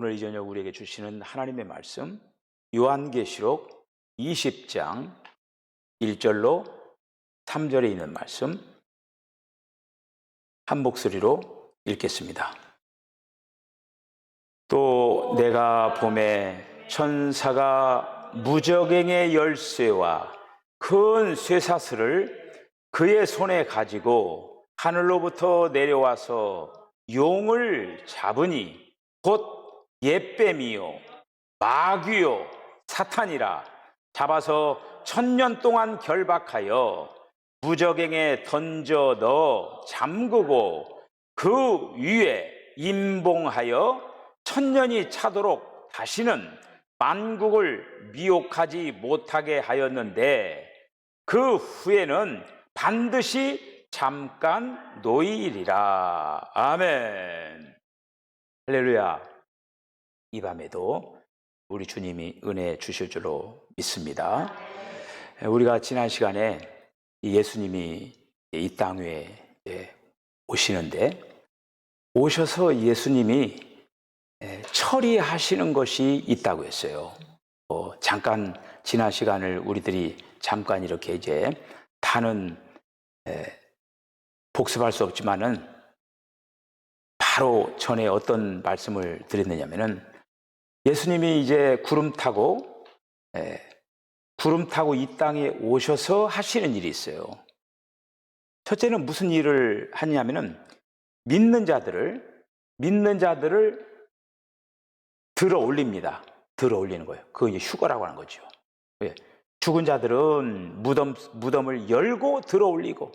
오늘 이 저녁 우리에게 주시는 하나님의 말씀, 요한계시록 20장 1절로 3절에 있는 말씀 한 목소리로 읽겠습니다. 또 내가 봄에 천사가 무저갱의 열쇠와 큰 쇠사슬을 그의 손에 가지고 하늘로부터 내려와서 용을 잡으니 곧 옛뱀이요 마귀요 사탄이라 잡아서 1000년 동안 결박하여 무저갱에 던져 넣어 잠그고 그 위에 임봉하여 1000년이 차도록 다시는 만국을 미혹하지 못하게 하였는데 그 후에는 반드시 잠깐 노이리라. 아멘. 할렐루야. 이 밤에도 우리 주님이 은혜 주실 줄로 믿습니다. 우리가 지난 시간에 예수님이 이 땅 위에 오시는데 오셔서 예수님이 처리하시는 것이 있다고 했어요. 잠깐 지난 시간을 우리들이 잠깐 이렇게 이제 다는 복습할 수 없지만은 바로 전에 어떤 말씀을 드렸느냐면은 예수님이 이제 구름 타고 이 땅에 오셔서 하시는 일이 있어요. 첫째는 무슨 일을 하냐면은 믿는 자들을 들어 올립니다. 들어 올리는 거예요. 그거 이제 휴거라고 하는 거죠. 죽은 자들은 무덤을 열고 들어 올리고,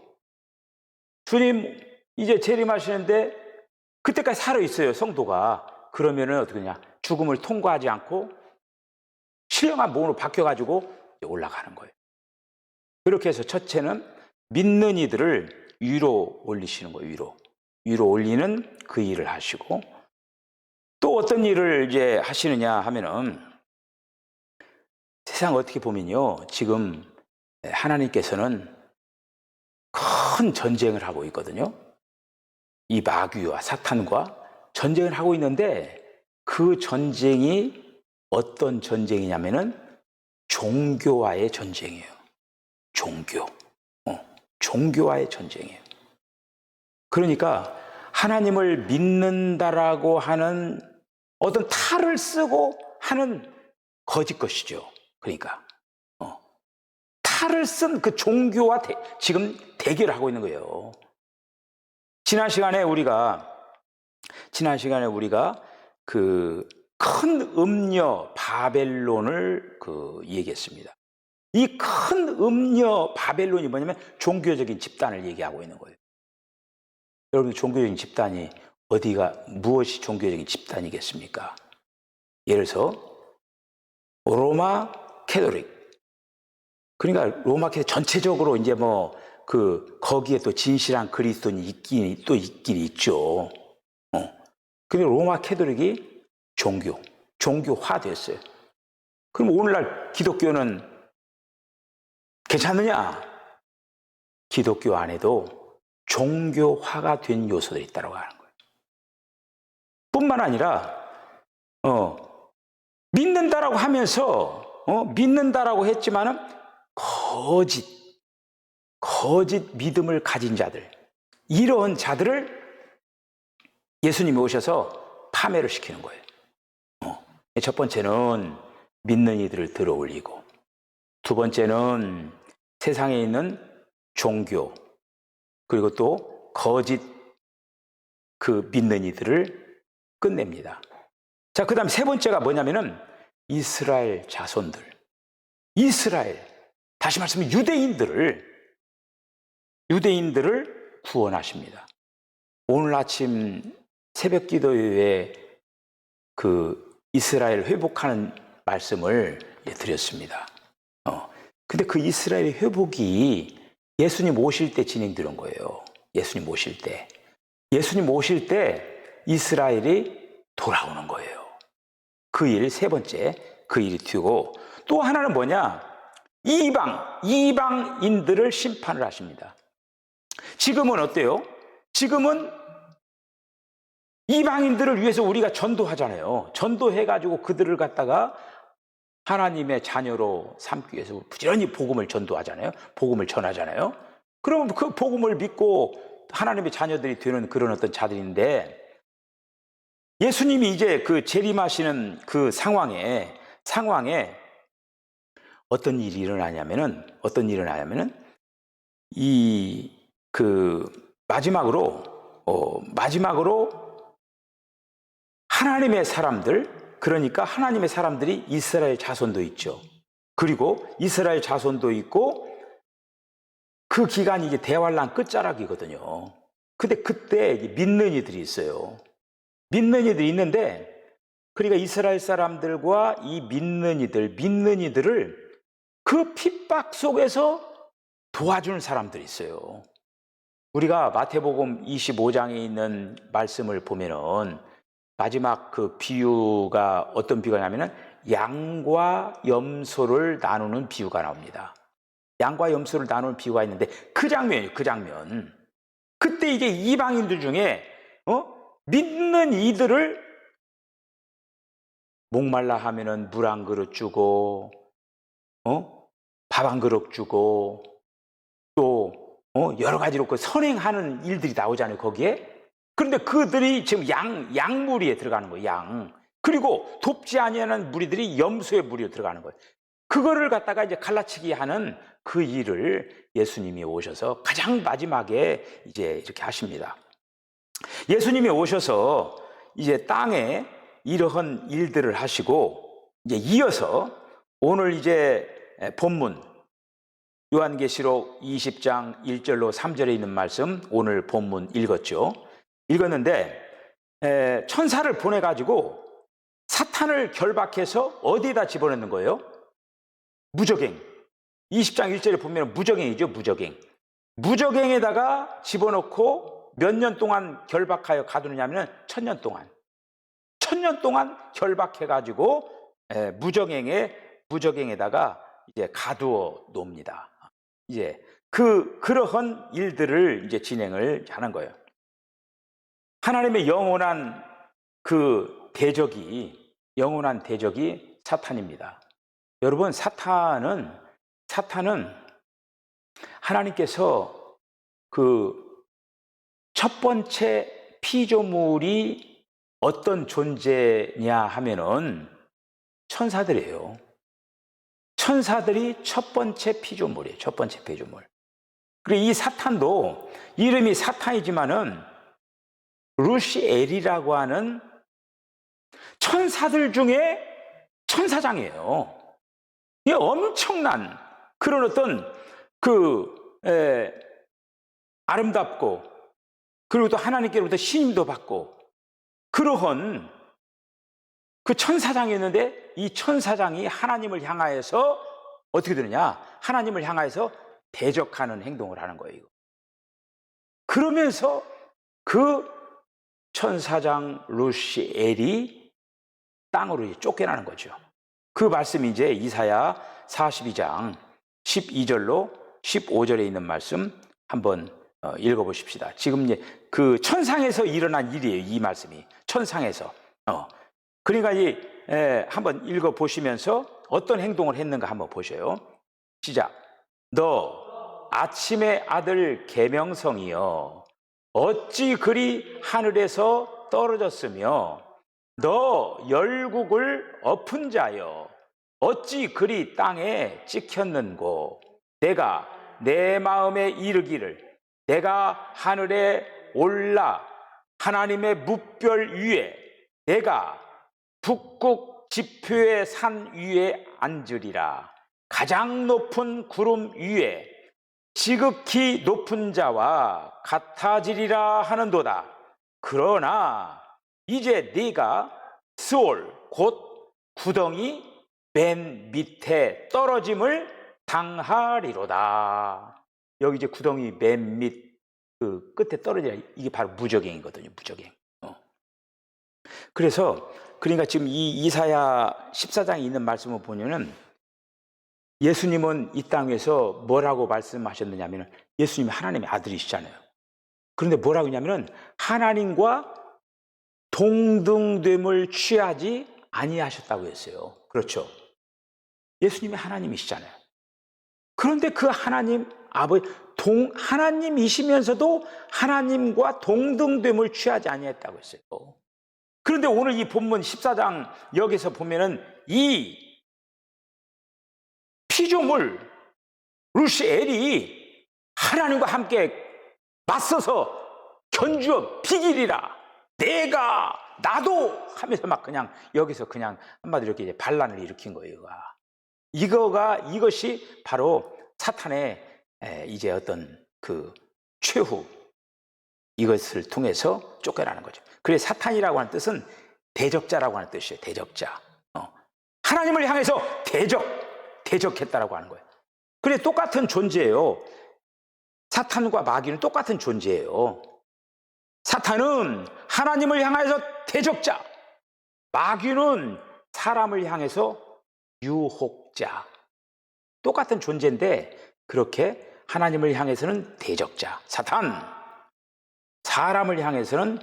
주님 이제 재림하시는데 그때까지 살아 있어요, 성도가. 그러면은 어떻게 하냐? 죽음을 통과하지 않고 신령한 몸으로 바뀌어가지고 올라가는 거예요. 그렇게 해서 첫째는 믿는 이들을 위로 올리시는 거예요. 위로 올리는 그 일을 하시고, 또 어떤 일을 이제 하시느냐 하면은 세상 어떻게 보면요, 지금 하나님께서는 큰 전쟁을 하고 있거든요. 이 마귀와 사탄과 전쟁을 하고 있는데 그 전쟁이 어떤 전쟁이냐면은 종교와의 전쟁이에요. 종교와의 전쟁이에요. 그러니까 하나님을 믿는다라고 하는 어떤 탈을 쓰고 하는 거짓 것이죠. 그러니까 탈을 쓴 그 종교와 지금 대결을 하고 있는 거예요. 지난 시간에 우리가 그 큰 음녀 바벨론을 얘기했습니다. 이 큰 음녀 바벨론이 뭐냐면 종교적인 집단을 얘기하고 있는 거예요. 여러분, 종교적인 집단이 무엇이 종교적인 집단이겠습니까? 예를 들어서 로마 캐톨릭. 그러니까 로마 캐톨릭 전체적으로 이제 거기에 또 진실한 그리스도인이 있긴 있죠. 근데 로마 캐톨릭이 종교화됐어요. 그럼 오늘날 기독교는 괜찮느냐? 기독교 안에도 종교화가 된 요소들이 있다고 하는 거예요. 뿐만 아니라 믿는다라고 하면서 믿는다라고 했지만은 거짓 믿음을 가진 자들, 이런 자들을 예수님이 오셔서 파멸을 시키는 거예요. 첫 번째는 믿는 이들을 들어 올리고, 두 번째는 세상에 있는 종교, 그리고 또 거짓 믿는 이들을 끝냅니다. 자, 그 다음 세 번째가 뭐냐면은 이스라엘 자손들, 다시 말하면 유대인들을 구원하십니다. 오늘 아침 새벽 기도회에 이스라엘 회복하는 말씀을 드렸습니다. 근데 그 이스라엘 회복이 예수님 오실 때 진행되는 거예요. 예수님 오실 때 이스라엘이 돌아오는 거예요. 세 번째 그 일이 튀고, 또 하나는 뭐냐? 이방인들을 심판을 하십니다. 지금은 어때요? 지금은 이방인들을 위해서 우리가 전도하잖아요. 전도해가지고 그들을 갖다가 하나님의 자녀로 삼기 위해서 부지런히 복음을 전도하잖아요. 복음을 전하잖아요. 그러면 그 복음을 믿고 하나님의 자녀들이 되는 그런 어떤 자들인데, 예수님이 이제 그 재림하시는 그 상황에 어떤 일이 일어나냐면은 이 그 마지막으로 하나님의 사람들, 그러니까 하나님의 사람들이 이스라엘 자손도 있죠. 그리고 이스라엘 자손도 있고, 그 기간이 이제 대환란 끝자락이거든요. 근데 그때 믿는 이들이 있어요. 믿는 이들이 있는데, 그러니까 이스라엘 사람들과 이 믿는 이들을 그 핍박 속에서 도와주는 사람들이 있어요. 우리가 마태복음 25장에 있는 말씀을 보면은 마지막 그 비유가 어떤 비유냐면은 양과 염소를 나누는 비유가 나옵니다. 양과 염소를 나누는 비유가 있는데 그 장면이에요. 그 장면. 그때 이제 이방인들 중에 믿는 이들을 목말라 하면은 물 한 그릇 주고, 밥 한 그릇 주고, 또 여러 가지로 그 선행하는 일들이 나오잖아요, 거기에. 그런데 그들이 지금 양무리에 들어가는 거예요, 양. 그리고 돕지 아니하는 무리들이 염소의 무리로 들어가는 거예요. 그거를 갖다가 이제 갈라치기 하는 그 일을 예수님이 오셔서 가장 마지막에 이제 이렇게 하십니다. 예수님이 오셔서 이제 땅에 이러한 일들을 하시고, 이제 이어서 오늘 이제 본문 요한계시록 20장 1절로 3절에 있는 말씀, 오늘 본문 읽었는데, 천사를 보내가지고 사탄을 결박해서 어디에다 집어넣는 거예요? 무저갱. 20장 1절에 보면 무저갱이죠, 무저갱. 무저갱에다가 집어넣고 몇 년 동안 결박하여 가두느냐면 1000년 동안. 1000년 동안 결박해가지고 무저갱에다가 이제 가두어 놓습니다. 이제 그러한 일들을 이제 진행을 하는 거예요. 하나님의 영원한 대적이 사탄입니다. 여러분, 사탄은 하나님께서 그 첫 번째 피조물이 어떤 존재냐 하면은 천사들이에요. 천사들이 첫 번째 피조물이에요. 첫 번째 피조물. 그리고 이 사탄도 이름이 사탄이지만은 루시엘이라고 하는 천사들 중에 천사장이에요. 이게 엄청난 그런 어떤 아름답고, 그리고 또 하나님께로부터 신임도 받고 그러한 그 천사장이었는데, 이 천사장이 하나님을 향하여서 어떻게 되느냐? 하나님을 향하여서 대적하는 행동을 하는 거예요. 그러면서 그 천사장 루시엘이 땅으로 쫓겨나는 거죠. 그 말씀이 이제 이사야 42장 12절로 15절에 있는 말씀 한번 읽어보십시다. 지금 이제 그 천상에서 일어난 일이에요. 이 말씀이 천상에서. 그러니까 한번 읽어보시면서 어떤 행동을 했는가 한번 보셔요. 시작. 너 아침의 아들 계명성이여, 어찌 그리 하늘에서 떨어졌으며, 너 열국을 엎은 자여, 어찌 그리 땅에 찍혔는고. 내가 내 마음에 이르기를, 내가 하늘에 올라 하나님의 뭇별 위에, 내가 북극 지표의 산 위에 앉으리라. 가장 높은 구름 위에 지극히 높은 자와 같아지리라 하는도다. 그러나 이제 네가 스올 곧 구덩이 맨 밑에 떨어짐을 당하리로다. 여기 이제 구덩이 맨 밑 그 끝에 떨어지라. 이게 바로 무저갱이거든요. 무저갱. 그래서 그러니까 지금 이 이사야 14장에 있는 말씀을 보면은 예수님은 이 땅에서 뭐라고 말씀하셨느냐면, 예수님이 하나님의 아들이시잖아요. 그런데 뭐라고 했냐면은 하나님과 동등됨을 취하지 아니하셨다고 했어요. 그렇죠. 예수님이 하나님이시잖아요. 그런데 그 하나님 아버지 하나님이시면서도 하나님과 동등됨을 취하지 아니했다고 했어요. 그런데 오늘 이 본문 14장 여기서 보면은 이 피조물 루시엘이 하나님과 함께 맞서서 견주어 비기리라 내가 나도 하면서 막 그냥 여기서 그냥 한마디로 이렇게 반란을 일으킨 거예요. 이것이 바로 사탄의 이제 어떤 그 최후 이것을 통해서 쫓겨나는 거죠. 그래서 사탄이라고 하는 뜻은 대적자라고 하는 뜻이에요. 대적자. 하나님을 향해서 대적했다라고 하는 거예요. 그래 똑같은 존재예요. 사탄과 마귀는 똑같은 존재예요. 사탄은 하나님을 향해서 대적자, 마귀는 사람을 향해서 유혹자. 똑같은 존재인데 그렇게 하나님을 향해서는 대적자 사탄, 사람을 향해서는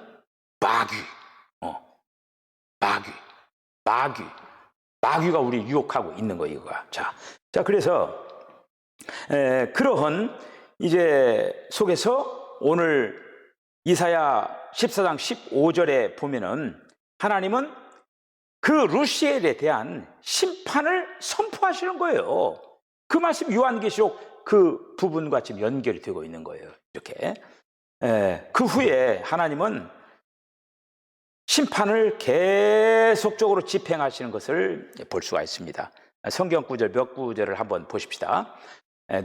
마귀가 우리 유혹하고 있는 거예요. 자, 그래서 그러한 이제 속에서 오늘 이사야 14장 15절에 보면은 하나님은 그 루시엘에 대한 심판을 선포하시는 거예요. 그 말씀 요한계시록 그 부분과 지금 연결이 되고 있는 거예요. 이렇게 그 후에 하나님은 심판을 계속적으로 집행하시는 것을 볼 수가 있습니다. 성경 구절 몇 구절을 한번 보십시다.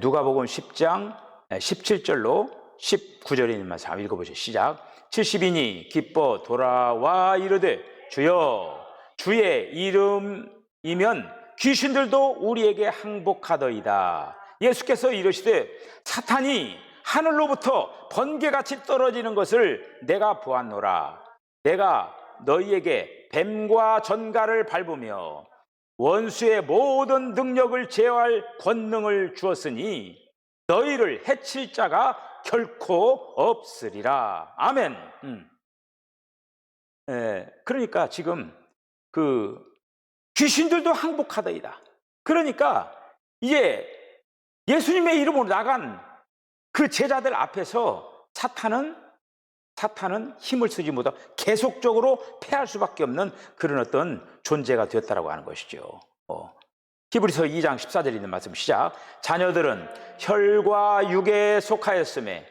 누가복음 10장 17절로 19절에 있는 말씀 한번 읽어보시죠. 시작. 70인이 기뻐 돌아와 이르되 주여 주의 이름이면 귀신들도 우리에게 항복하더이다. 예수께서 이르시되 사탄이 하늘로부터 번개같이 떨어지는 것을 내가 보았노라. 내가 너희에게 뱀과 전갈을 밟으며 원수의 모든 능력을 제어할 권능을 주었으니 너희를 해칠 자가 결코 없으리라. 아멘. 그러니까 지금 그 귀신들도 항복하더이다. 그러니까 이제 예수님의 이름으로 나간 그 제자들 앞에서 사탄은 힘을 쓰지 못하고 계속적으로 패할 수밖에 없는 그런 어떤 존재가 되었다라고 하는 것이죠. 히브리서 2장 14절에 있는 말씀 시작. 자녀들은 혈과 육에 속하였음에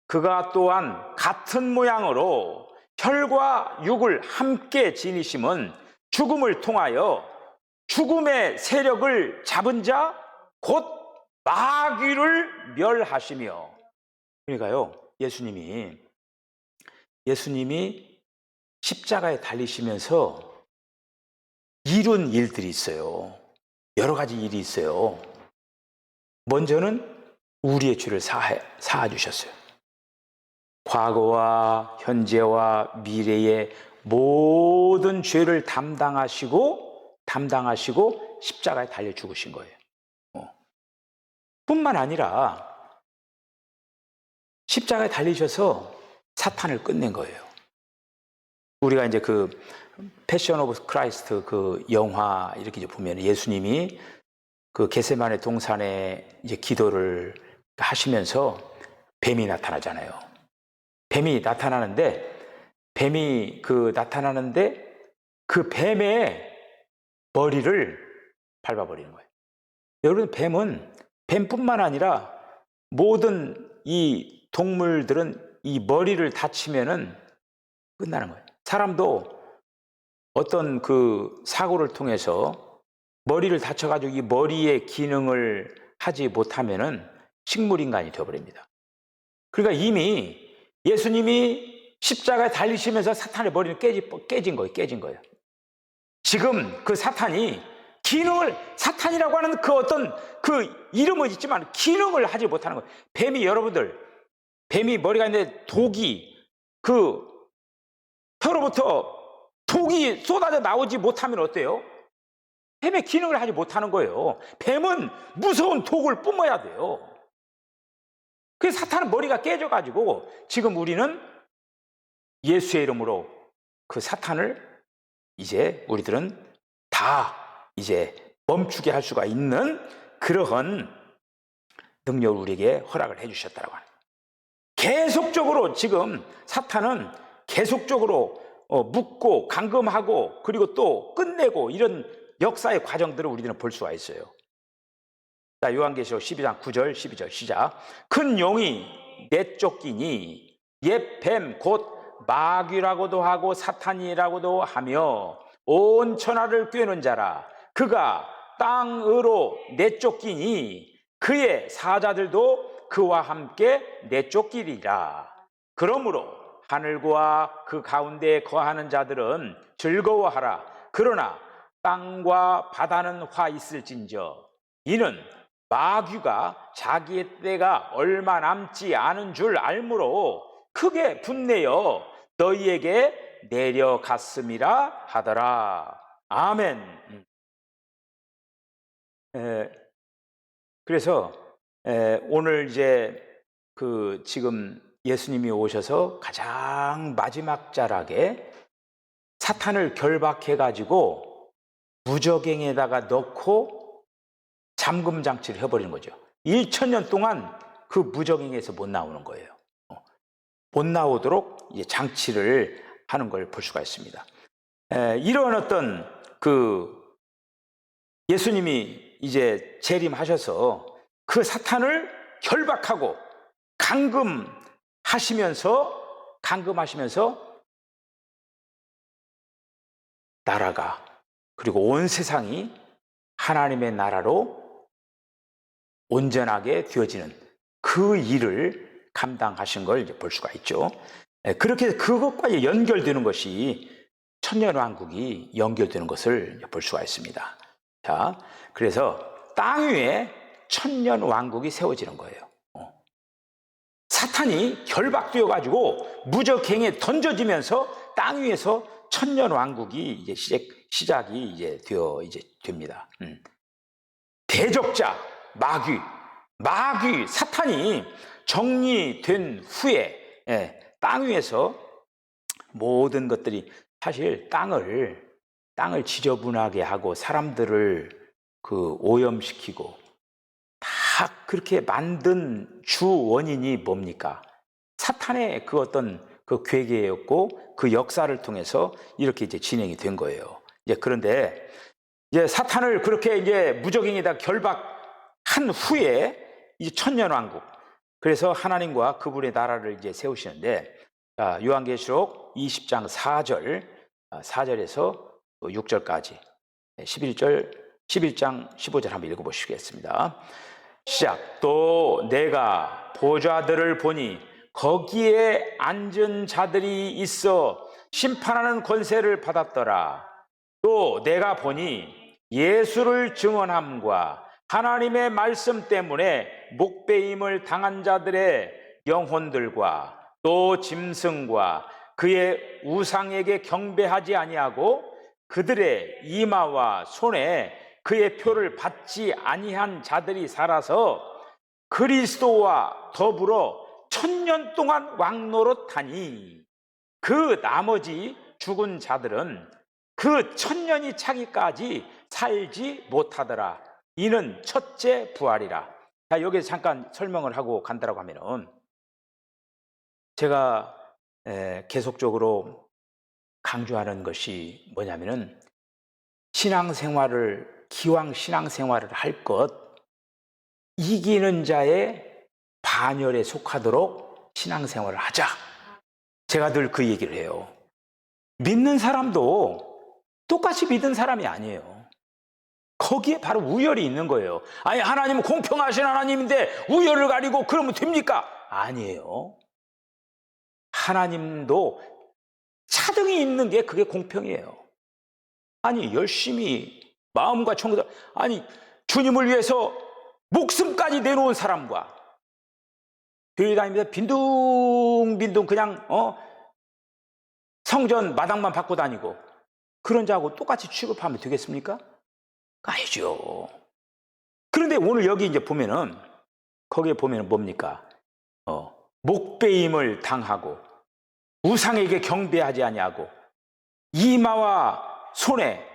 그가 또한 같은 모양으로 혈과 육을 함께 지니심은 죽음을 통하여 죽음의 세력을 잡은 자 곧 마귀를 멸하시며. 그러니까요, 예수님이 십자가에 달리시면서 이룬 일들이 있어요. 여러 가지 일이 있어요. 먼저는 우리의 죄를 사하주셨어요. 과거와 현재와 미래의 모든 죄를 담당하시고 십자가에 달려 죽으신 거예요. 뿐만 아니라 십자가에 달리셔서 사탄을 끝낸 거예요. 우리가 이제 그 패션 오브 크라이스트 그 영화 이렇게 이제 보면 예수님이 그 겟세마네 동산에 이제 기도를 하시면서 뱀이 나타나잖아요. 뱀이 나타나는데 그 뱀의 머리를 밟아버리는 거예요. 여러분, 뱀뿐만 아니라 모든 이 동물들은 이 머리를 다치면은 끝나는 거예요. 사람도 어떤 그 사고를 통해서 머리를 다쳐가지고 이 머리의 기능을 하지 못하면은 식물인간이 되어버립니다. 그러니까 이미 예수님이 십자가에 달리시면서 사탄의 머리는 깨진 거예요. 지금 그 사탄이 사탄이라고 하는 그 어떤 그 이름은 있지만 기능을 하지 못하는 거예요. 뱀이 머리가 있는데 독이 그 혀로부터 독이 쏟아져 나오지 못하면 어때요? 뱀의 기능을 하지 못하는 거예요. 뱀은 무서운 독을 뿜어야 돼요. 그래서 사탄은 머리가 깨져가지고 지금 우리는 예수의 이름으로 그 사탄을 이제 우리들은 다 이제 멈추게 할 수가 있는 그러한 능력을 우리에게 허락을 해주셨다라고 합니다. 계속적으로 지금 사탄은 계속적으로 묶고 감금하고 그리고 또 끝내고 이런 역사의 과정들을 우리는 볼 수가 있어요. 자, 요한계시록 12장 9절 12절 시작. 큰 용이 내쫓기니 옛 뱀 곧 마귀라고도 하고 사탄이라고도 하며 온 천하를 꿰는 자라. 그가 땅으로 내쫓기니 그의 사자들도 그와 함께 내쫓기리라. 그러므로 하늘과 그 가운데에 거하는 자들은 즐거워하라. 그러나 땅과 바다는 화 있을진저 이는 마귀가 자기의 때가 얼마 남지 않은 줄 알므로 크게 분내어 너희에게 내려갔음이라 하더라. 아멘. 그래서 오늘 이제 그 지금 예수님이 오셔서 가장 마지막 자락에 사탄을 결박해 가지고 무저갱에다가 넣고 잠금 장치를 해버리는 거죠. 1000년 동안 그 무저갱에서 못 나오는 거예요. 못 나오도록 이제 장치를 하는 걸 볼 수가 있습니다. 이런 어떤 그 예수님이 이제 재림하셔서 그 사탄을 결박하고 감금하시면서 나라가 그리고 온 세상이 하나님의 나라로 온전하게 되어지는 그 일을 감당하신 걸 이제 볼 수가 있죠. 그렇게 그것과 연결되는 것이 천년왕국이 연결되는 것을 볼 수가 있습니다. 자, 그래서 땅 위에 천년왕국이 세워지는 거예요. 사탄이 결박되어 가지고 무적행에 던져지면서 땅 위에서 천년왕국이 이제 시작이 이제 됩니다. 대적자 마귀 사탄이 정리된 후에 땅 위에서 모든 것들이 사실 땅을 지저분하게 하고 사람들을 그 오염시키고 다 그렇게 만든 주 원인이 뭡니까? 사탄의 그 어떤 그 괴계였고 그 역사를 통해서 이렇게 이제 진행이 된 거예요. 이제 그런데 이제 사탄을 그렇게 이제 무적행에다 결박한 후에 이제 천년왕국. 그래서 하나님과 그분의 나라를 이제 세우시는데, 자, 요한계시록 20장 4절에서 6절까지 11장 15절 한번 읽어보시겠습니다. 시작. 또 내가 보좌들을 보니 거기에 앉은 자들이 있어 심판하는 권세를 받았더라. 또 내가 보니 예수를 증언함과 하나님의 말씀 때문에 목배임을 당한 자들의 영혼들과 또 짐승과 그의 우상에게 경배하지 아니하고 그들의 이마와 손에 그의 표를 받지 아니한 자들이 살아서 그리스도와 더불어 1000년 동안 왕노릇하니 그 나머지 죽은 자들은 그 1000년이 차기까지 살지 못하더라. 이는 첫째 부활이라. 자, 여기서 잠깐 설명을 하고 간다라고 하면은 제가 계속적으로 강조하는 것이 뭐냐면은 기왕 신앙생활을 할 것, 이기는 자의 반열에 속하도록 신앙생활을 하자. 제가 늘 그 얘기를 해요. 믿는 사람도 똑같이 믿은 사람이 아니에요. 거기에 바로 우열이 있는 거예요. 아니, 하나님은 공평하신 하나님인데 우열을 가리고 그러면 됩니까? 아니에요. 하나님도 차등이 있는 게 그게 공평이에요. 아니, 열심히 마음과 청구다, 아니, 주님을 위해서 목숨까지 내놓은 사람과 교회 다니면서 빈둥빈둥 그냥 성전 마당만 받고 다니고 그런 자하고 똑같이 취급하면 되겠습니까? 아니죠. 그런데 오늘 여기 이제 보면은 거기에 보면은 뭡니까? 목배임을 당하고 우상에게 경배하지 아니하고 이마와 손에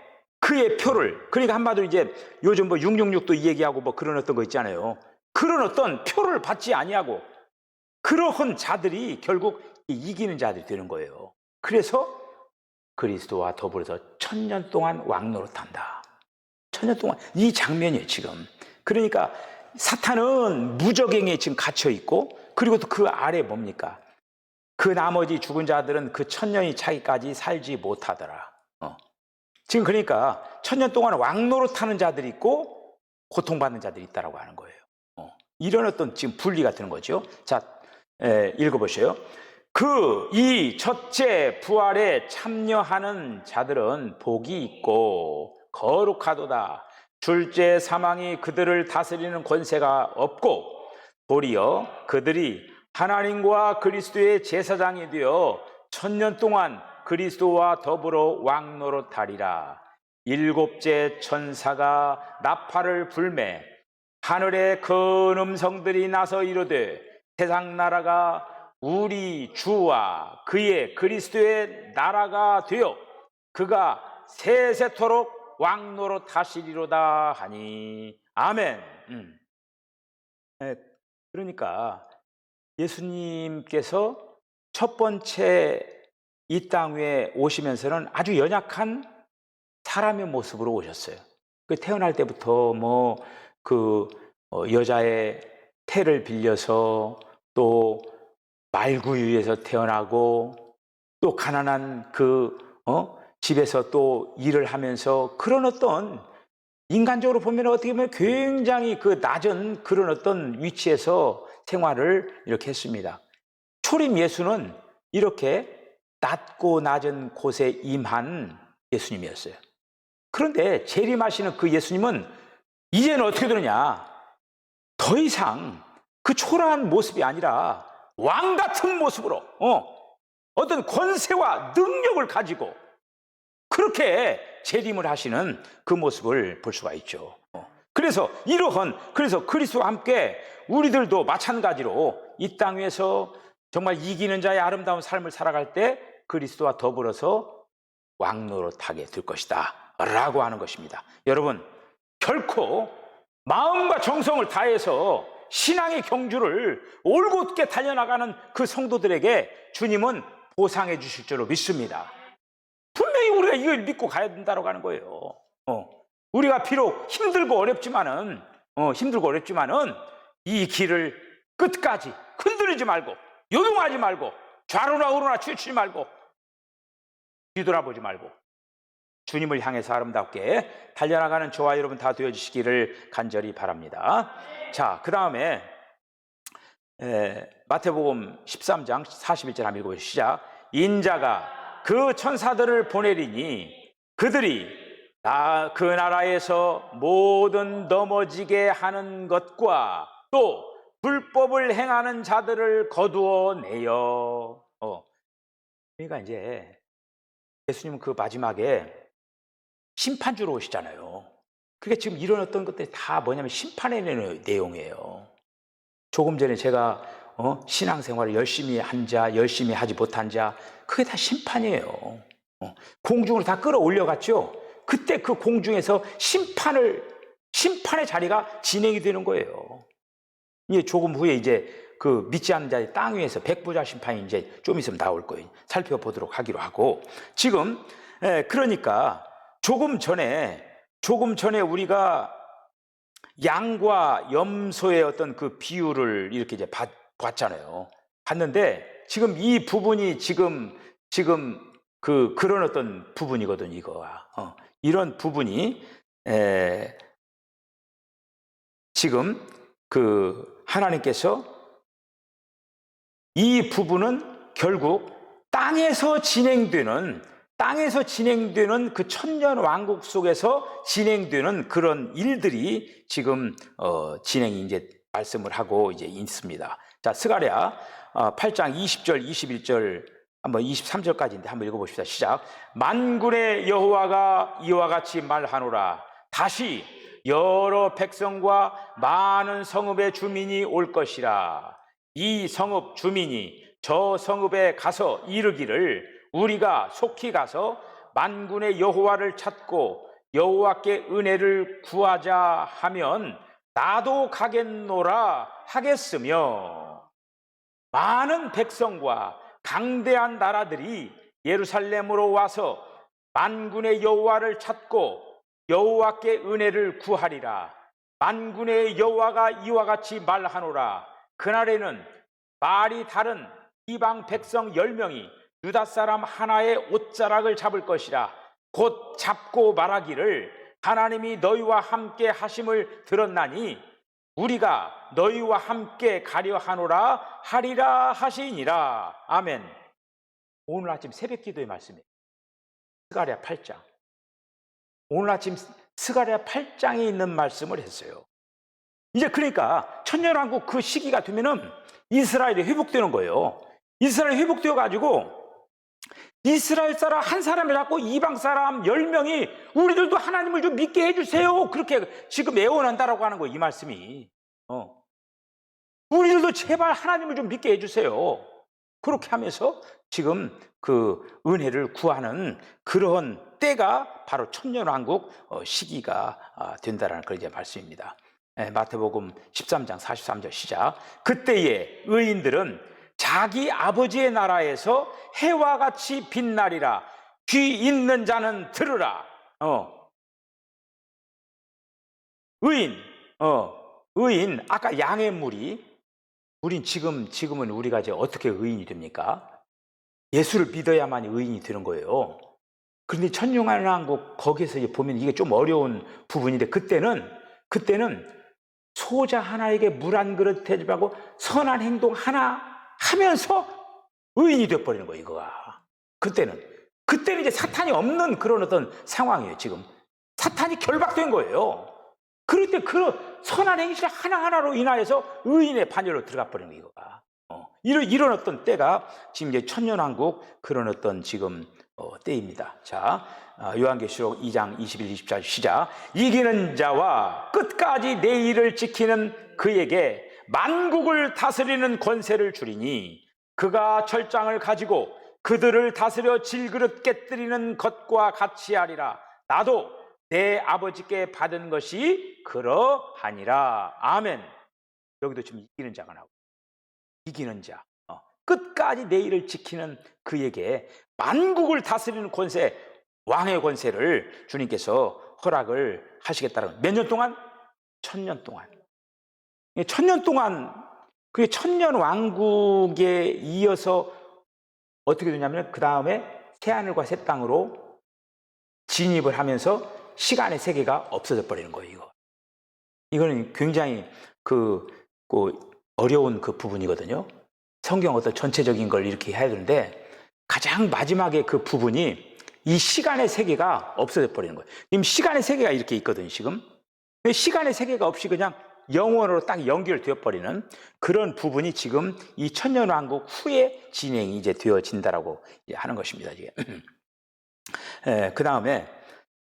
그의 표를, 그러니까 한마디로 이제 요즘 뭐 666도 얘기하고 뭐 그런 어떤 거 있잖아요. 그런 어떤 표를 받지 아니하고 그러한 자들이 결국 이기는 자들이 되는 거예요. 그래서 그리스도와 더불어서 1000년 동안 왕노릇한다. 1000년 동안 이 장면이에요 지금. 그러니까 사탄은 무적행에 지금 갇혀 있고, 그리고 또 그 아래 뭡니까? 그 나머지 죽은 자들은 그 1000년이 차기까지 살지 못하더라. 지금 그러니까 1000년 동안 왕노릇하는 자들이 있고 고통받는 자들이 있다라고 하는 거예요. 이런 어떤 지금 분리가 되는 거죠. 자, 읽어보세요. 이 첫째 부활에 참여하는 자들은 복이 있고 거룩하도다. 둘째 사망이 그들을 다스리는 권세가 없고 도리어 그들이 하나님과 그리스도의 제사장이 되어 1000년 동안 그리스도와 더불어 왕노릇하리라. 일곱째 천사가 나팔을 불매 하늘의 큰 음성들이 나서 이르되 세상 나라가 우리 주와 그의 그리스도의 나라가 되어 그가 세세토록 왕노릇하시리로다 하니 아멘. 그러니까 예수님께서 첫 번째 이 땅 위에 오시면서는 아주 연약한 사람의 모습으로 오셨어요. 태어날 때부터 여자의 태를 빌려서 또 말구유에서 태어나고 또 가난한 집에서 또 일을 하면서 그런 어떤 인간적으로 보면 어떻게 보면 굉장히 그 낮은 그런 어떤 위치에서 생활을 이렇게 했습니다. 초림 예수는 이렇게 낮고 낮은 곳에 임한 예수님이었어요. 그런데 재림하시는 그 예수님은 이제는 어떻게 되느냐? 더 이상 그 초라한 모습이 아니라 왕 같은 모습으로 어떤 권세와 능력을 가지고 그렇게 재림을 하시는 그 모습을 볼 수가 있죠. 그래서 그리스도와 함께 우리들도 마찬가지로 이 땅 위에서 정말 이기는 자의 아름다운 삶을 살아갈 때 그리스도와 더불어서 왕노릇하게 될 것이다 라고 하는 것입니다. 여러분, 결코 마음과 정성을 다해서 신앙의 경주를 올곧게 달려나가는 그 성도들에게 주님은 보상해 주실 줄로 믿습니다. 분명히 우리가 이걸 믿고 가야 된다고 하는 거예요. 우리가 비록 힘들고 어렵지만은 이 길을 끝까지 흔들리지 말고 요동하지 말고 좌로나 우로나 치우치지 말고 뒤돌아보지 말고 주님을 향해서 아름답게 달려나가는 저와 여러분 다 되어주시기를 간절히 바랍니다. 자, 그 다음에 마태복음 13장 41절 한번 읽어보시죠. 시작. 인자가 그 천사들을 보내리니 그들이 그 나라에서 모든 넘어지게 하는 것과 또 불법을 행하는 자들을 거두어내요. 그러니까 이제 예수님은 그 마지막에 심판주로 오시잖아요. 그게 지금 이런 어떤 것들이 다 뭐냐면 심판의 내용이에요. 조금 전에 제가 신앙생활을 열심히 한 자, 열심히 하지 못한 자, 그게 다 심판이에요. 공중으로 다 끌어올려갔죠. 그때 그 공중에서 심판의 자리가 진행이 되는 거예요. 이제 조금 후에 이제 그 믿지 않는 자의 땅 위에서 백부자 심판이 이제 좀 있으면 나올 거예요. 살펴보도록 하기로 하고, 지금 그러니까 조금 전에 우리가 양과 염소의 어떤 그 비유를 이렇게 이제 봤잖아요. 봤는데 지금 이 부분이 지금 그런 어떤 부분이거든, 이거가. 이런 부분이 지금 하나님께서 이 부분은 결국 땅에서 진행되는 그 천년 왕국 속에서 진행되는 그런 일들이 지금 진행이 이제 말씀을 하고 이제 있습니다. 자, 스가랴 8장 20절, 21절, 한번 23절까지인데 한번 읽어봅시다. 시작. 만군의 여호와가 이와 같이 말하노라. 다시 여러 백성과 많은 성읍의 주민이 올 것이라. 이 성읍 주민이 저 성읍에 가서 이르기를 우리가 속히 가서 만군의 여호와를 찾고 여호와께 은혜를 구하자 하면 나도 가겠노라 하겠으며, 많은 백성과 강대한 나라들이 예루살렘으로 와서 만군의 여호와를 찾고 여호와께 은혜를 구하리라. 만군의 여호와가 이와 같이 말하노라. 그날에는 말이 다른 이방 백성 10명이 유다 사람 하나의 옷자락을 잡을 것이라. 곧 잡고 말하기를 하나님이 너희와 함께 하심을 들었나니 우리가 너희와 함께 가려 하노라 하리라 하시니라. 아멘. 오늘 아침 새벽 기도의 말씀이에요. 스가랴 8장. 오늘 아침 스가랴 8장에 있는 말씀을 했어요. 이제 그러니까 천년왕국 그 시기가 되면은 이스라엘이 회복되는 거예요. 이스라엘이 회복되어 가지고 이스라엘 사람 한 사람을 갖고 이방 사람 10명이 우리들도 하나님을 좀 믿게 해주세요. 그렇게 지금 애원한다라고 하는 거예요. 이 말씀이. 우리들도 제발 하나님을 좀 믿게 해주세요. 그렇게 하면서 지금 그 은혜를 구하는 그런 때가 바로 천년왕국 시기가 된다는 그런 이제 말씀입니다. 마태복음 13장 43절 시작. 그때에 의인들은 자기 아버지의 나라에서 해와 같이 빛나리라. 귀 있는 자는 들으라. 의인 아까 양의 우린 지금은 우리가 이제 어떻게 의인이 됩니까? 예수를 믿어야만 의인이 되는 거예요. 그런데 천년왕국 거기에서 이제 보면 이게 좀 어려운 부분인데, 그때는 소자 하나에게 물 한 그릇 대접하고 선한 행동 하나 하면서 의인이 되어버리는 거예요, 이거가. 그때는 이제 사탄이 없는 그런 어떤 상황이에요, 지금. 사탄이 결박된 거예요. 그럴 때 그 선한 행실 하나하나로 인하여서 의인의 반열로 들어가 버리는 거예요, 이거가. 이런 어떤 때가 지금 이제 천년왕국 그런 어떤 지금 때입니다. 자, 요한계시록 2장 21, 24절 시작. 이기는 자와 끝까지 내 일을 지키는 그에게 만국을 다스리는 권세를 주리니 그가 철장을 가지고 그들을 다스려 질그릇 깨뜨리는 것과 같이 하리라. 나도 내 아버지께 받은 것이 그러하니라. 아멘. 여기도 지금 이기는 자가 나오고, 이기는 자, 끝까지 내 일을 지키는 그에게 만국을 다스리는 권세, 왕의 권세를 주님께서 허락을 하시겠다는. 몇 년 동안? 1000년 동안. 1000년 동안, 그게 천년왕국에 이어서 어떻게 되냐면 그 다음에 새하늘과 새 땅으로 진입을 하면서 시간의 세계가 없어져 버리는 거예요. 이거는 굉장히 어려운 그 부분이거든요. 성경 어떤 전체적인 걸 이렇게 해야 되는데 가장 마지막에 그 부분이 이 시간의 세계가 없어져 버리는 거예요. 지금 시간의 세계가 이렇게 있거든요, 지금. 시간의 세계가 없이 그냥 영원으로 딱 연결되어 버리는 그런 부분이 지금 이 천년왕국 후에 진행이 이제 되어진다라고 하는 것입니다, 이게. 그 다음에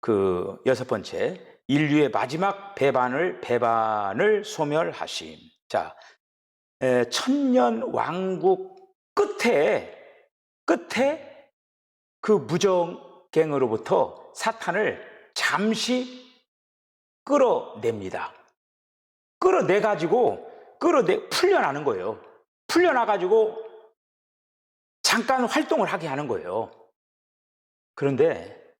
그 6번째, 인류의 마지막 배반을 소멸하심. 자, 천년왕국 끝에 그 무정갱으로부터 사탄을 잠시 끌어냅니다. 풀려나는 거예요. 풀려나가지고 잠깐 활동을 하게 하는 거예요. 그런데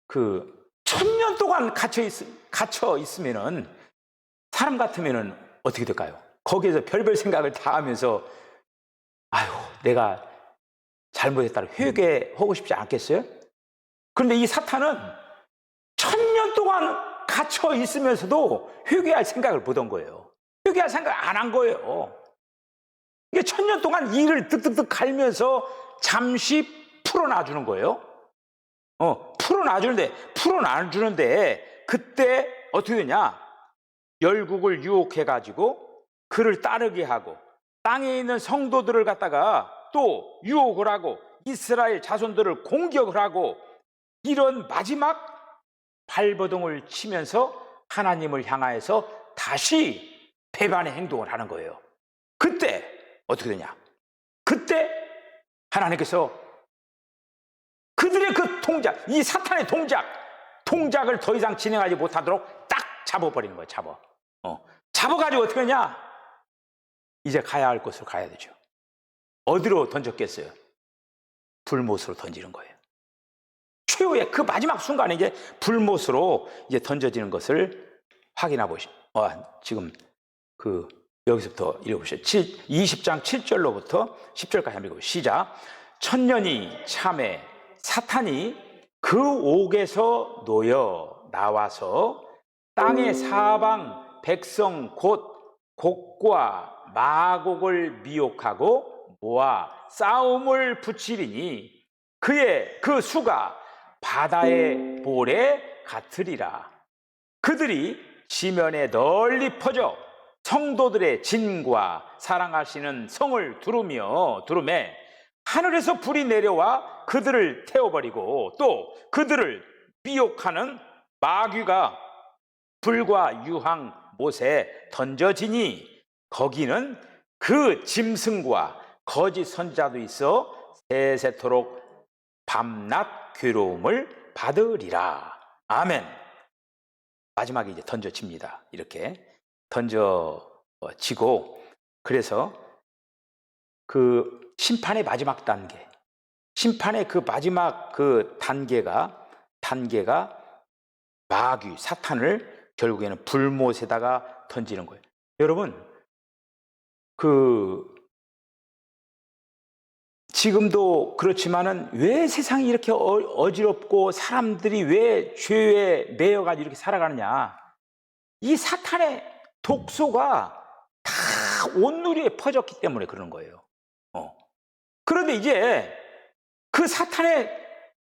그 1000년 동안 갇혀 있으면은 사람 같으면은 어떻게 될까요? 거기에서 별별 생각을 다 하면서 아유, 내가 잘못했다고 회개하고 싶지 않겠어요? 그런데 이 사탄은 1000년 동안 갇혀 있으면서도 회개할 생각을 못 한 거예요. 회개할 생각을 안 한 거예요. 이게 1000년 동안 이를 득득득 갈면서 잠시 풀어놔주는 거예요. 풀어놔주는데 그때 어떻게 되냐? 열국을 유혹해가지고 그를 따르게 하고 땅에 있는 성도들을 갖다가 또 유혹을 하고 이스라엘 자손들을 공격을 하고 이런 마지막 발버둥을 치면서 하나님을 향하여서 다시 배반의 행동을 하는 거예요. 그때 어떻게 되냐? 그때 하나님께서 그들의 그 동작, 이 사탄의 동작을 더 이상 진행하지 못하도록 딱 잡아버리는 거예요. 잡아가지고 어떻게 하냐? 이제 가야 할 곳으로 가야 되죠. 어디로 던졌겠어요? 불못으로 던지는 거예요. 최후의 그 마지막 순간에 이제 불못으로 이제 던져지는 것을 확인하고 지금 여기서부터 읽어보시죠. 20장 7절로부터 10절까지 한번 읽어보시죠. 시작. 천년이 참에 사탄이 그 옥에서 놓여 나와서 땅의 사방 백성 곧 곡과 마곡을 미혹하고 모아 싸움을 붙이리니 그의 그 수가 바다의 볼에 같으리라. 그들이 지면에 널리 퍼져 성도들의 진과 사랑하시는 성을 두르매 하늘에서 불이 내려와 그들을 태워버리고 또 그들을 미혹하는 마귀가 불과 유황 못에 던져지니 거기는 그 짐승과 거짓 선자도 있어 세세토록 밤낮 괴로움을 받으리라. 아멘. 마지막에 이제 던져집니다. 이렇게 던져지고, 그래서 그 심판의 마지막 단계, 심판의 그 마지막 그 단계가 마귀, 사탄을 결국에는 불못에다가 던지는 거예요. 여러분, 지금도 그렇지만은 왜 세상이 이렇게 어지럽고 사람들이 왜 죄에 매여가지고 이렇게 살아가느냐? 이 사탄의 독소가 다 온누리에 퍼졌기 때문에 그러는 거예요. 그런데 이제 그 사탄의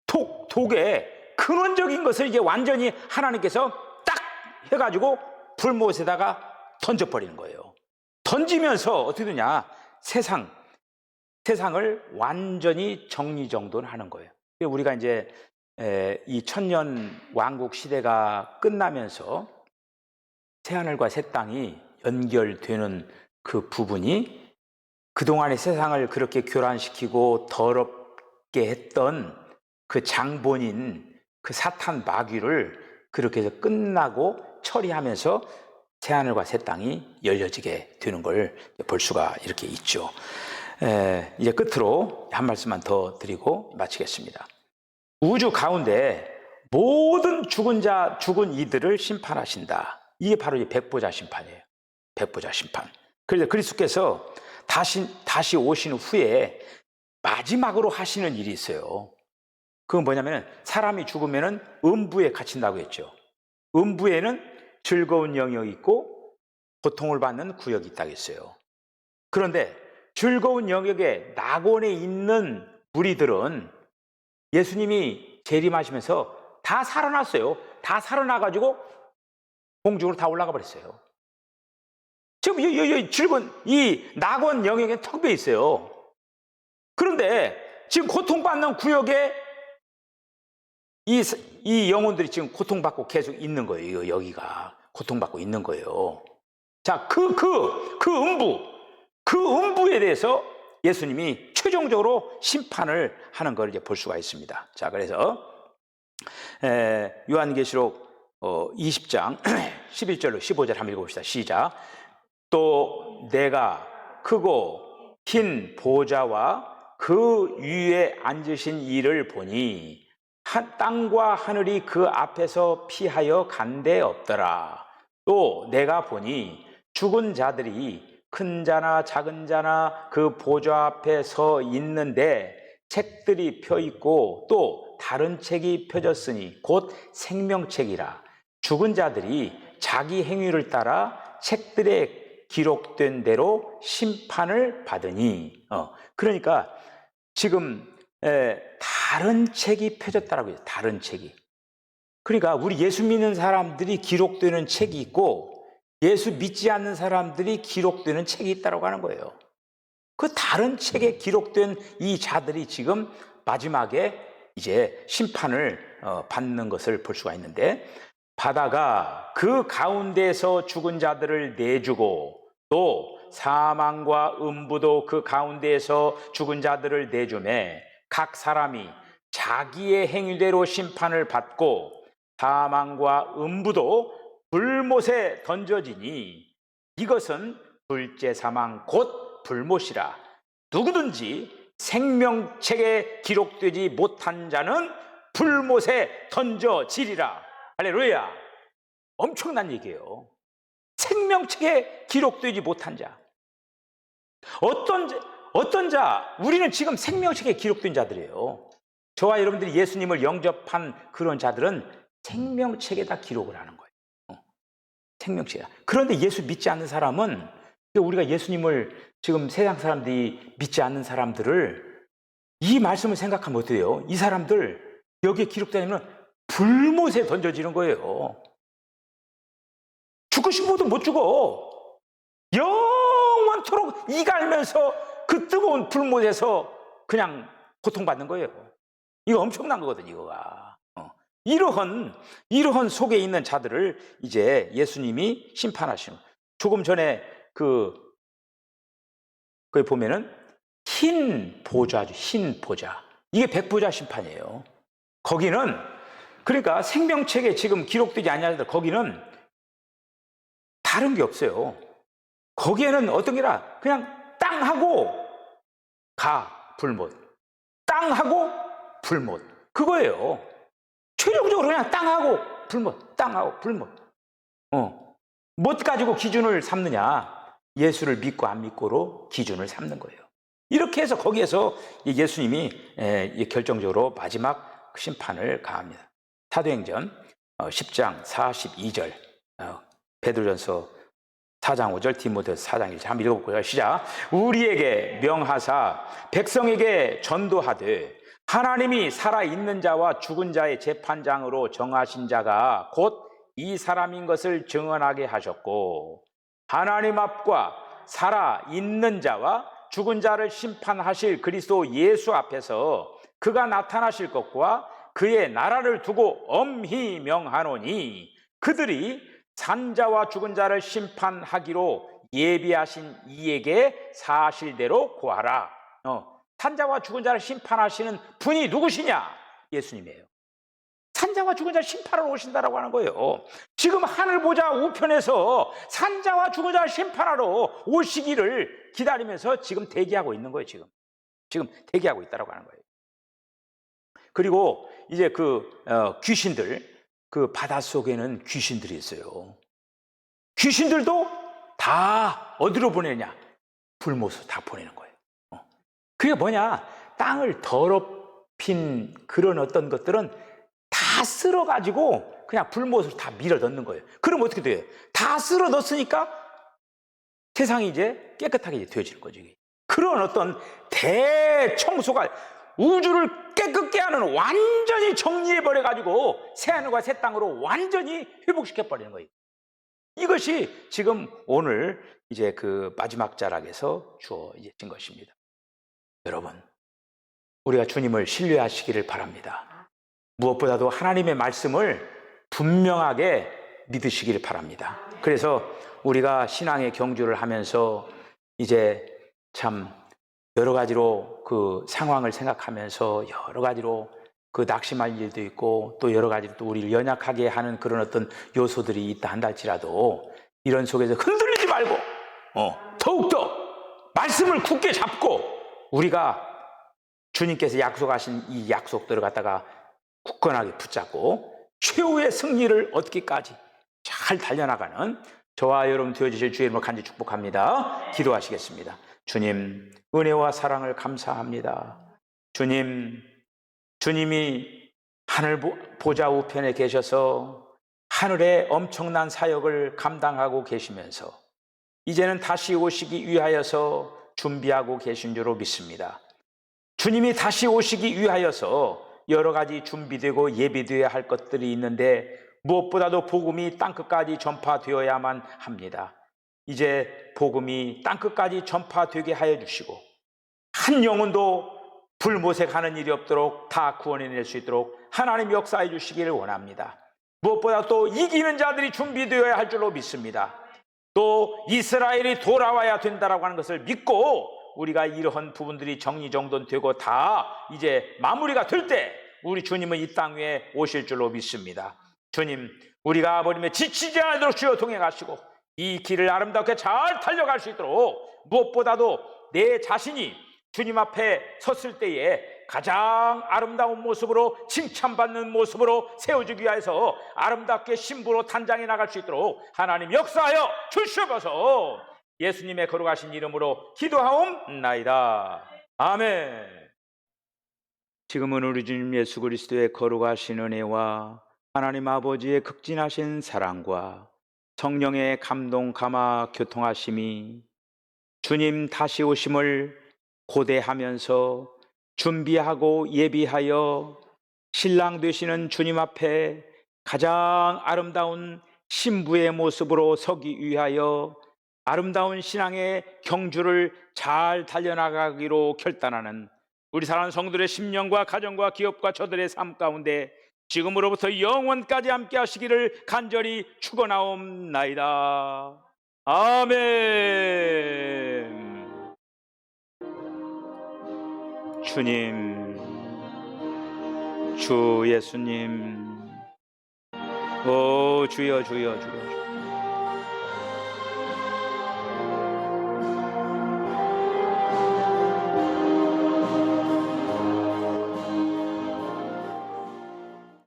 독의 근원적인 것을 이제 완전히 하나님께서 딱 해가지고 불못에다가 던져버리는 거예요. 던지면서 어떻게 되냐? 세상을 완전히 정리정돈하는 거예요. 우리가 이제 이 천년 왕국 시대가 끝나면서 새하늘과 새 땅이 연결되는 그 부분이 그동안의 세상을 그렇게 교란시키고 더럽게 했던 그 장본인 그 사탄 마귀를 그렇게 해서 끝나고 처리하면서 새하늘과 새 땅이 열려지게 되는 걸 볼 수가 이렇게 있죠. 이제 끝으로 한 말씀만 더 드리고 마치겠습니다. 우주 가운데 모든 죽은 이들을 심판하신다. 이게 바로 이 백보자 심판이에요. 백보자 심판. 그래서 그리스도께서 다시 오신 후에 마지막으로 하시는 일이 있어요. 그건 뭐냐면 사람이 죽으면 음부에 갇힌다고 했죠. 음부에는 즐거운 영역이 있고 고통을 받는 구역이 있다고 했어요. 그런데 즐거운 영역에 낙원에 있는 무리들은 예수님이 재림하시면서 다 살아났어요. 다 살아나가지고 공중으로 다 올라가 버렸어요. 지금 즐거운 이 낙원 영역에 턱 배 있어요. 그런데 지금 고통받는 구역에 이 영혼들이 지금 고통받고 계속 있는 거예요. 여기가 고통받고 있는 거예요. 자, 그 음부에 대해서 예수님이 최종적으로 심판을 하는 걸 이제 볼 수가 있습니다. 자, 그래서 요한계시록 20장 11절로 15절 한번 읽어봅시다. 시작. 또 내가 크고 흰 보좌와 그 위에 앉으신 이를 보니 땅과 하늘이 그 앞에서 피하여 간 데 없더라. 또 내가 보니 죽은 자들이 큰 자나 작은 자나 그 보좌 앞에 서 있는데 책들이 펴 있고 또 다른 책이 펴졌으니 곧 생명책이라. 죽은 자들이 자기 행위를 따라 책들에 기록된 대로 심판을 받으니. 그러니까 지금 다른 책이 펴졌다라고 해요. 다른 책이. 그러니까 우리 예수 믿는 사람들이 기록되는 책이 있고 예수 믿지 않는 사람들이 기록되는 책이 있다고 하는 거예요. 그 다른 책에 기록된 이 자들이 지금 마지막에 이제 심판을 받는 것을 볼 수가 있는데, 바다가 그 가운데서 죽은 자들을 내주고 또 사망과 음부도 그 가운데에서 죽은 자들을 내주매 각 사람이 자기의 행위대로 심판을 받고 사망과 음부도 불못에 던져지니 이것은 둘째 사망 곧 불못이라. 누구든지 생명책에 기록되지 못한 자는 불못에 던져지리라. 할렐루야. 엄청난 얘기예요. 생명책에 기록되지 못한 자. 어떤 자? 우리는 지금 생명책에 기록된 자들이에요. 저와 여러분들이 예수님을 영접한 그런 자들은 생명책에다 기록을 하는 거예요. 생명책에. 그런데 예수 믿지 않는 사람은, 우리가 예수님을 지금 세상 사람들이 믿지 않는 사람들을 이 말씀을 생각하면 어때요? 이 사람들 여기에 기록되면 불못에 던져지는 거예요. 죽고 싶어도 못 죽어. 영원토록 이갈면서 그 뜨거운 불못에서 그냥 고통받는 거예요. 이거 엄청난 거거든요, 이거가. 이러한 속에 있는 자들을 이제 예수님이 심판하시는. 조금 전에 거기 보면은 흰 보좌죠, 흰 보좌. 이게 백보자 심판이에요. 거기는, 그러니까 생명책에 지금 기록되지 않냐들 거기는 다른 게 없어요. 거기에는 어떤 게라 그냥 땅하고 불못, 땅하고 불못, 그거예요. 최종적으로 그냥 땅하고 불못, 땅하고 불못. 뭐 가지고 기준을 삼느냐? 예수를 믿고 안 믿고로 기준을 삼는 거예요. 이렇게 해서 거기에서 예수님이 결정적으로 마지막 심판을 가합니다. 사도행전 10장 42절, 베드로전서 4장 5절, 디모데후서 4장 1절 한번 읽어볼까요? 시작. 우리에게 명하사 백성에게 전도하되 하나님이 살아있는 자와 죽은 자의 재판장으로 정하신 자가 곧 이 사람인 것을 증언하게 하셨고 하나님 앞과 살아있는 자와 죽은 자를 심판하실 그리스도 예수 앞에서 그가 나타나실 것과 그의 나라를 두고 엄히 명하노니 그들이 산자와 죽은 자를 심판하기로 예비하신 이에게 사실대로 고하라. 산자와 죽은 자를 심판하시는 분이 누구시냐? 예수님이에요. 산자와 죽은 자를 심판하러 오신다라고 하는 거예요. 지금 하늘 보좌 우편에서 산자와 죽은 자를 심판하러 오시기를 기다리면서 지금 대기하고 있는 거예요. 지금 대기하고 있다라고 하는 거예요. 그리고 이제 귀신들, 바닷속에는 귀신들이 있어요. 귀신들도 다 어디로 보내냐? 불못으로 다 보내는 거예요. 그게 뭐냐? 땅을 더럽힌 그런 어떤 것들은 다 쓸어가지고 그냥 불못으로 다 밀어 넣는 거예요. 그럼 어떻게 돼요? 다 쓸어 넣었으니까 세상이 이제 깨끗하게 되어지는 거죠. 그런 어떤 대청소가 우주를 깨끗게 하는, 완전히 정리해버려가지고 새하늘과 새 땅으로 완전히 회복시켜버리는 거예요. 이것이 지금 오늘 이제 마지막 자락에서 주어진 것입니다. 여러분, 우리가 주님을 신뢰하시기를 바랍니다. 무엇보다도 하나님의 말씀을 분명하게 믿으시기를 바랍니다. 그래서 우리가 신앙의 경주를 하면서 이제 참 여러 가지로 상황을 생각하면서 여러 가지로 낙심할 일도 있고 또 여러 가지로 또 우리를 연약하게 하는 그런 어떤 요소들이 있다 한다 할지라도 이런 속에서 흔들리지 말고 더욱더 말씀을 굳게 잡고 우리가 주님께서 약속하신 이 약속들을 갖다가 굳건하게 붙잡고 최후의 승리를 얻기까지 잘 달려나가는 저와 여러분 되어주실 주의 이름으로 간절히 축복합니다. 기도하시겠습니다. 주님, 은혜와 사랑을 감사합니다. 주님이 하늘 보좌 우편에 계셔서 하늘의 엄청난 사역을 감당하고 계시면서 이제는 다시 오시기 위하여서 준비하고 계신 줄로 믿습니다. 주님이 다시 오시기 위하여서 여러 가지 준비되고 예비되어야 할 것들이 있는데 무엇보다도 복음이 땅끝까지 전파되어야만 합니다. 이제 복음이 땅끝까지 전파되게 하여 주시고 한 영혼도 불못에 가는 일이 없도록 다 구원해낼 수 있도록 하나님 역사해 주시기를 원합니다. 무엇보다 또 이기는 자들이 준비되어야 할 줄로 믿습니다. 또 이스라엘이 돌아와야 된다라고 하는 것을 믿고 우리가 이러한 부분들이 정리정돈되고 다 이제 마무리가 될 때 우리 주님은 이 땅 위에 오실 줄로 믿습니다. 주님, 우리가 아버님의 지치지 않도록 주여 동행하시고 이 길을 아름답게 잘 달려갈 수 있도록 무엇보다도 내 자신이 주님 앞에 섰을 때에 가장 아름다운 모습으로 칭찬받는 모습으로 세워주기 위해서 아름답게 신부로 단장해 나갈 수 있도록 하나님 역사하여 주시옵소서. 예수님의 거룩하신 이름으로 기도하옵나이다. 아멘. 지금은 우리 주님 예수 그리스도의 거룩하신 은혜와 하나님 아버지의 극진하신 사랑과 성령의 감동 감화 교통하심이 주님 다시 오심을 고대하면서 준비하고 예비하여 신랑 되시는 주님 앞에 가장 아름다운 신부의 모습으로 서기 위하여 아름다운 신앙의 경주를 잘 달려나가기로 결단하는 우리 사랑하는 성도들의 심령과 가정과 기업과 저들의 삶 가운데 지금으로부터 영원까지 함께 하시기를 간절히 축원하옵나이다. 아멘. 주님, 주 예수님, 오 주여 주여 주여.